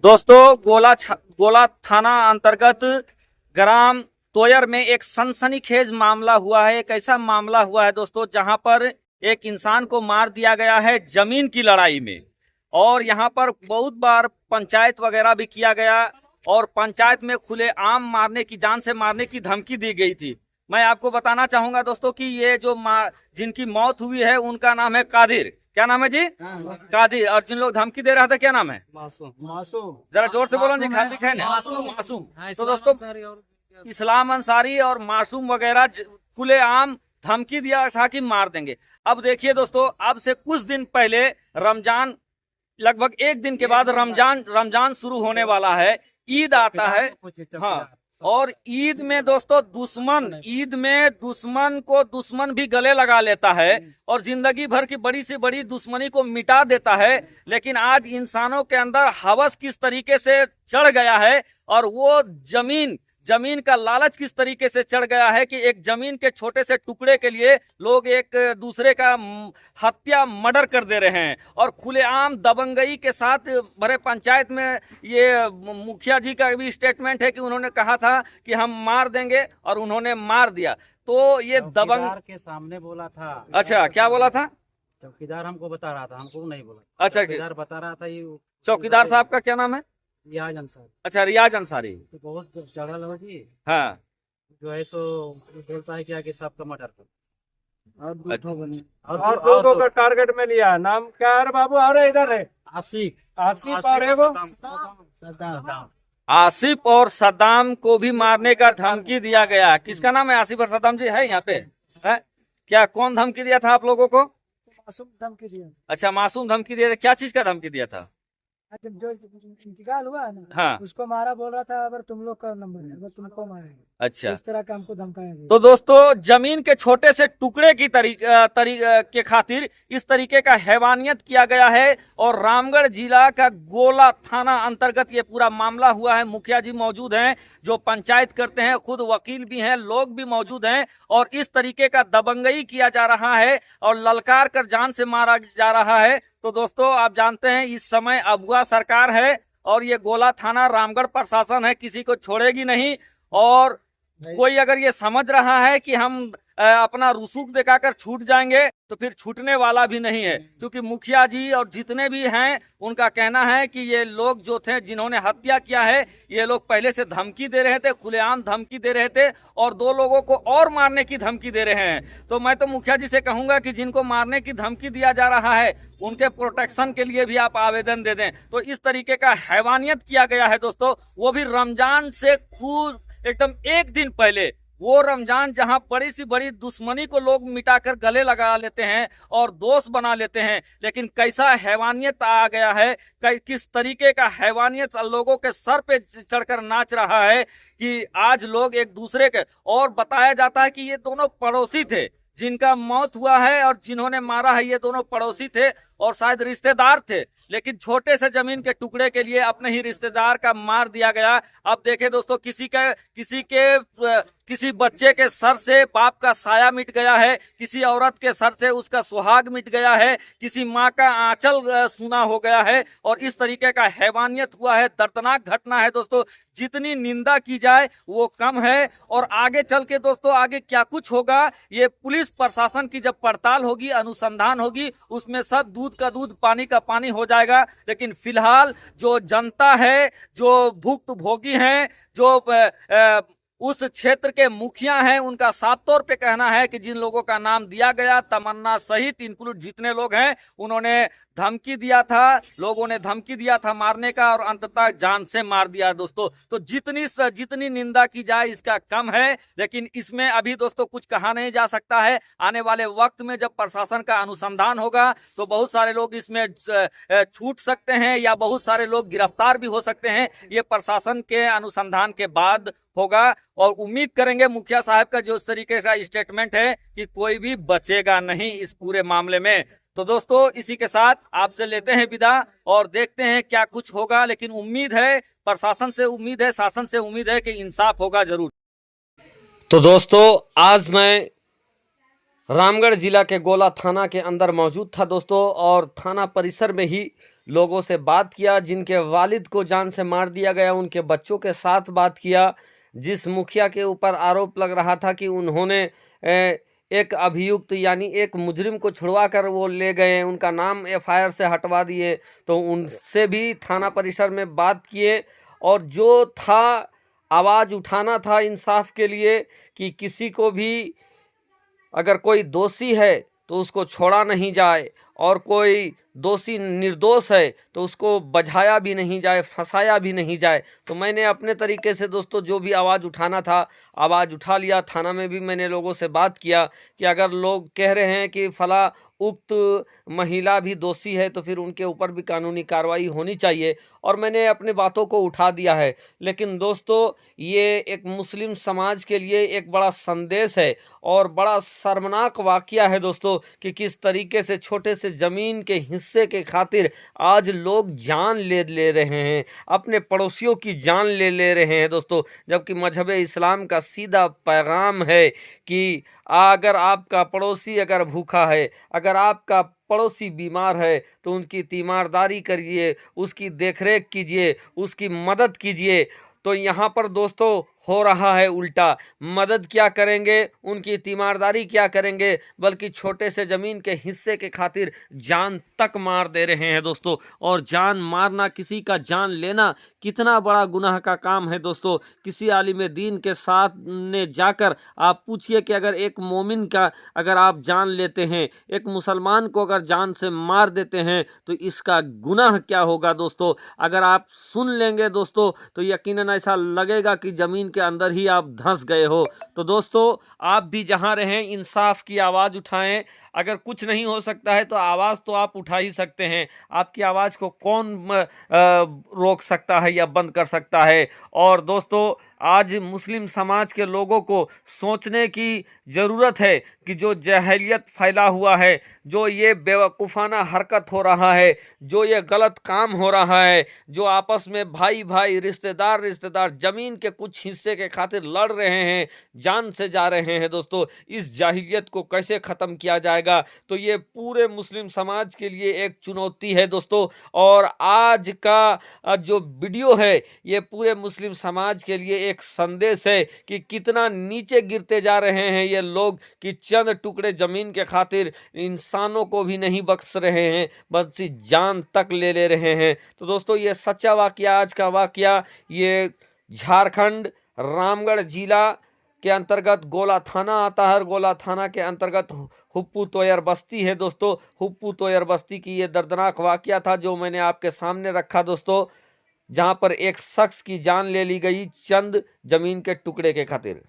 दोस्तों गोला थाना अंतर्गत ग्राम तोयर में एक सनसनीखेज मामला हुआ है। एक ऐसा मामला हुआ है दोस्तों जहां पर एक इंसान को मार दिया गया है जमीन की लड़ाई में। और यहां पर बहुत बार पंचायत वगैरह भी किया गया और पंचायत में खुले आम मारने की, जान से मारने की धमकी दी गई थी। मैं आपको बताना चाहूंगा दोस्तों कि ये जो जिनकी मौत हुई है उनका नाम है कादिर। क्या नाम है जी? कादिर। और जिन लोग धमकी दे रहा था क्या नाम है? मासूम। जरा जोर से बोलो जी। खाली खाने मासूम। तो दोस्तों इस्लाम अंसारी और मासूम वगैरह खुलेआम धमकी दिया था कि मार देंगे। अब देखिए दोस्तों, अब से कुछ दिन पहले रमजान, लगभग एक दिन के बाद रमजान शुरू होने वाला है, ईद आता है। हाँ, और ईद में दोस्तों दुश्मन को दुश्मन भी गले लगा लेता है और जिंदगी भर की बड़ी से बड़ी दुश्मनी को मिटा देता है। लेकिन आज इंसानों के अंदर हवस किस तरीके से चढ़ गया है और वो जमीन का लालच किस तरीके से चढ़ गया है कि एक जमीन के छोटे से टुकड़े के लिए लोग एक दूसरे का हत्या, मर्डर कर दे रहे हैं। और खुलेआम दबंगई के साथ भरे पंचायत में ये मुखिया जी का भी स्टेटमेंट है कि उन्होंने कहा था कि हम मार देंगे और उन्होंने मार दिया। तो ये दबंग के सामने बोला था। अच्छा, क्या बोला था? चौकीदार हमको बता रहा था, हमको नहीं बोला। अच्छा, चौकीदार बता रहा था। ये चौकीदार साहब का क्या नाम है? रियाज अंसारी। अच्छा, रियाज अंसारी। तो बहुत चढ़ल हो जी। हाँ, जो है सो बोलता है कि सबका मर्डर कर अच्छा। और दो का टारगेट में लिया। नाम क्या है बाबू? अरे इधर है आसिफ और एगो आसिफ और सद्दाम को भी मारने का धमकी दिया गया। किसका नाम है? आसिफ और सद्दाम जी है यहाँ पे? है क्या? कौन धमकी दिया था आप लोगों को? मासूम धमकी दिया। अच्छा, मासूम धमकी दिया था। क्या चीज का धमकी दिया था? जब जो इंतकाल हुआ है ना, हाँ, उसको मारा, बोल रहा था अगर तुम लोग का नंबर है, अगर तुमको मारेंगे। अच्छा। इस तरह का हमको धमकाया गया। तो दोस्तों जमीन के छोटे से टुकड़े की के खातिर इस तरीके का हैवानियत किया गया है। और रामगढ़ जिला का गोला थाना अंतर्गत ये पूरा मामला हुआ है। मुखिया जी मौजूद हैं जो पंचायत करते हैं, खुद वकील भी हैं, लोग भी मौजूद हैं। और इस तरीके का दबंगई किया जा रहा है और ललकार कर जान से मारा जा रहा है। तो दोस्तों आप जानते हैं इस समय अगुआ सरकार है और ये गोला थाना रामगढ़ प्रशासन है, किसी को छोड़ेगी नहीं। और कोई अगर ये समझ रहा है कि हम अपना रुसूख दिखाकर छूट जाएंगे तो फिर छूटने वाला भी नहीं है। क्योंकि मुखिया जी और जितने भी हैं उनका कहना है कि ये लोग जो थे जिन्होंने हत्या किया है, ये लोग पहले से धमकी दे रहे थे, खुलेआम धमकी दे रहे थे और दो लोगों को और मारने की धमकी दे रहे हैं। तो मैं तो मुखिया जी से कहूंगा कि जिनको मारने की धमकी दिया जा रहा है उनके प्रोटेक्शन के लिए भी आप आवेदन दे दें। तो इस तरीके का हैवानियत किया गया है दोस्तों, वो भी रमजान से खूब एकदम एक दिन पहले। वो रमजान जहां बड़ी सी बड़ी दुश्मनी को लोग मिटाकर गले लगा लेते हैं और दोस्त बना लेते हैं, लेकिन कैसा हैवानियत आ गया है, किस तरीके का हैवानियत लोगों के सर पे चढ़कर नाच रहा है कि आज लोग एक दूसरे के, और बताया जाता है कि ये दोनों पड़ोसी थे जिनका मौत हुआ है और जिन्होंने मारा है, ये दोनों पड़ोसी थे और शायद रिश्तेदार थे। लेकिन छोटे से जमीन के टुकड़े के लिए अपने ही रिश्तेदार का मार दिया गया। अब देखें दोस्तों, किसी बच्चे के सर से बाप का साया मिट गया है, किसी औरत के सर से उसका सुहाग मिट गया है, किसी माँ का आंचल सूना हो गया है। और इस तरीके का हैवानियत हुआ है, दर्दनाक घटना है दोस्तों। जितनी निंदा की जाए वो कम है। और आगे चल के दोस्तों आगे क्या कुछ होगा, ये पुलिस प्रशासन की जब पड़ताल होगी, अनुसंधान होगी, उसमें सब दूध का दूध पानी का पानी हो जाएगा। लेकिन फिलहाल जो जनता है, जो भुक्तभोगी हैं, जो उस क्षेत्र के मुखिया हैं, उनका साफ तौर पे कहना है कि जिन लोगों का नाम दिया गया, तमन्ना सहित इंक्लूड जितने लोग हैं, उन्होंने धमकी दिया था, लोगों ने धमकी दिया था मारने का और अंततः जान से मार दिया दोस्तों। तो जितनी निंदा की जाए इसका कम है। लेकिन इसमें अभी दोस्तों कुछ कहा नहीं जा सकता है। आने वाले वक्त में जब प्रशासन का अनुसंधान होगा तो बहुत सारे लोग इसमें छूट सकते हैं या बहुत सारे लोग गिरफ्तार भी हो सकते हैं। ये प्रशासन के अनुसंधान के बाद होगा और उम्मीद करेंगे मुखिया साहब का जो इस तरीके का स्टेटमेंट है कि कोई भी बचेगा नहीं इस पूरे मामले में। तो दोस्तों इसी के साथ आपसे लेते हैं विदा और देखते हैं क्या कुछ होगा। लेकिन उम्मीद है, प्रशासन से उम्मीद है, शासन से उम्मीद है कि इंसाफ होगा जरूर। तो दोस्तों आज मैं रामगढ़ जिला के गोला थाना के अंदर मौजूद था दोस्तों, और थाना परिसर में ही लोगों से बात किया, जिनके वालिद को जान से मार दिया गया उनके बच्चों के साथ बात किया, जिस मुखिया के ऊपर आरोप लग रहा था कि उन्होंने एक अभियुक्त यानी एक मुजरिम को छुड़वा कर वो ले गए, उनका नाम एफआईआर से हटवा दिए, तो उनसे भी थाना परिसर में बात किए। और जो था आवाज़ उठाना था इंसाफ के लिए कि किसी को भी अगर कोई दोषी है तो उसको छोड़ा नहीं जाए, और कोई दोषी निर्दोष है तो उसको बझाया भी नहीं जाए, फंसाया भी नहीं जाए। तो मैंने अपने तरीके से दोस्तों जो भी आवाज़ उठाना था आवाज़ उठा लिया। थाना में भी मैंने लोगों से बात किया कि अगर लोग कह रहे हैं कि फला उक्त महिला भी दोषी है तो फिर उनके ऊपर भी कानूनी कार्रवाई होनी चाहिए, और मैंने अपनी बातों को उठा दिया है। लेकिन दोस्तों ये एक मुस्लिम समाज के लिए एक बड़ा संदेश है और बड़ा शर्मनाक वाकया है दोस्तों कि किस तरीके से छोटे से ज़मीन के हिस्से के खातिर आज लोग जान ले रहे हैं, अपने पड़ोसियों की जान ले रहे हैं दोस्तों। जबकि मजहब इस्लाम का सीधा पैगाम है कि अगर आपका पड़ोसी अगर भूखा है, अगर आपका पड़ोसी बीमार है तो उनकी तीमारदारी करिए, उसकी देखरेख कीजिए, उसकी मदद कीजिए। तो यहाँ पर दोस्तों हो रहा है उल्टा, मदद क्या करेंगे, उनकी तीमारदारी क्या करेंगे, बल्कि छोटे से ज़मीन के हिस्से के खातिर जान तक मार दे रहे हैं दोस्तों। और जान मारना, किसी का जान लेना कितना बड़ा गुनाह का काम है दोस्तों। किसी आलिम दीन के साथ ने जाकर आप पूछिए कि अगर एक मोमिन का अगर आप जान लेते हैं, एक मुसलमान को अगर जान से मार देते हैं तो इसका गुनाह क्या होगा दोस्तों। अगर आप सुन लेंगे दोस्तों तो यकीनन ऐसा लगेगा कि ज़मीन के अंदर ही आप धंस गए हो। तो दोस्तों आप भी जहां रहें इंसाफ की आवाज़ उठाएं। अगर कुछ नहीं हो सकता है तो आवाज़ तो आप उठा ही सकते हैं। आपकी आवाज़ को कौन रोक सकता है या बंद कर सकता है। और दोस्तों आज मुस्लिम समाज के लोगों को सोचने की ज़रूरत है कि जो जहलियत फैला हुआ है, जो ये बेवकूफ़ाना हरकत हो रहा है, जो ये गलत काम हो रहा है, जो आपस में भाई भाई रिश्तेदार ज़मीन के कुछ हिस्से के खातिर लड़ रहे हैं, जान से जा रहे हैं दोस्तों, इस जाहिलियत को कैसे ख़त्म किया जाएगा। तो ये पूरे मुस्लिम समाज के लिए एक चुनौती है दोस्तों। और आज का जो वीडियो है ये पूरे मुस्लिम समाज के लिए एक संदेश है कि कितना नीचे गिरते जा रहे हैं ये लोग, कि चंद टुकड़े ज़मीन के खातिर इंसानों को भी नहीं बख्श रहे हैं, बल्कि जान तक ले रहे हैं। तो दोस्तों ये सच्चा वाकया, आज का वाकया ये झारखंड रामगढ़ जिला के अंतर्गत गोला थाना आता है, और गोला थाना के अंतर्गत हुप्पू तोयर बस्ती है दोस्तों। हुप्पू तोयर बस्ती की ये दर्दनाक वाकया था जो मैंने आपके सामने रखा दोस्तों, जहां पर एक शख्स की जान ले ली गई चंद जमीन के टुकड़े के खातिर।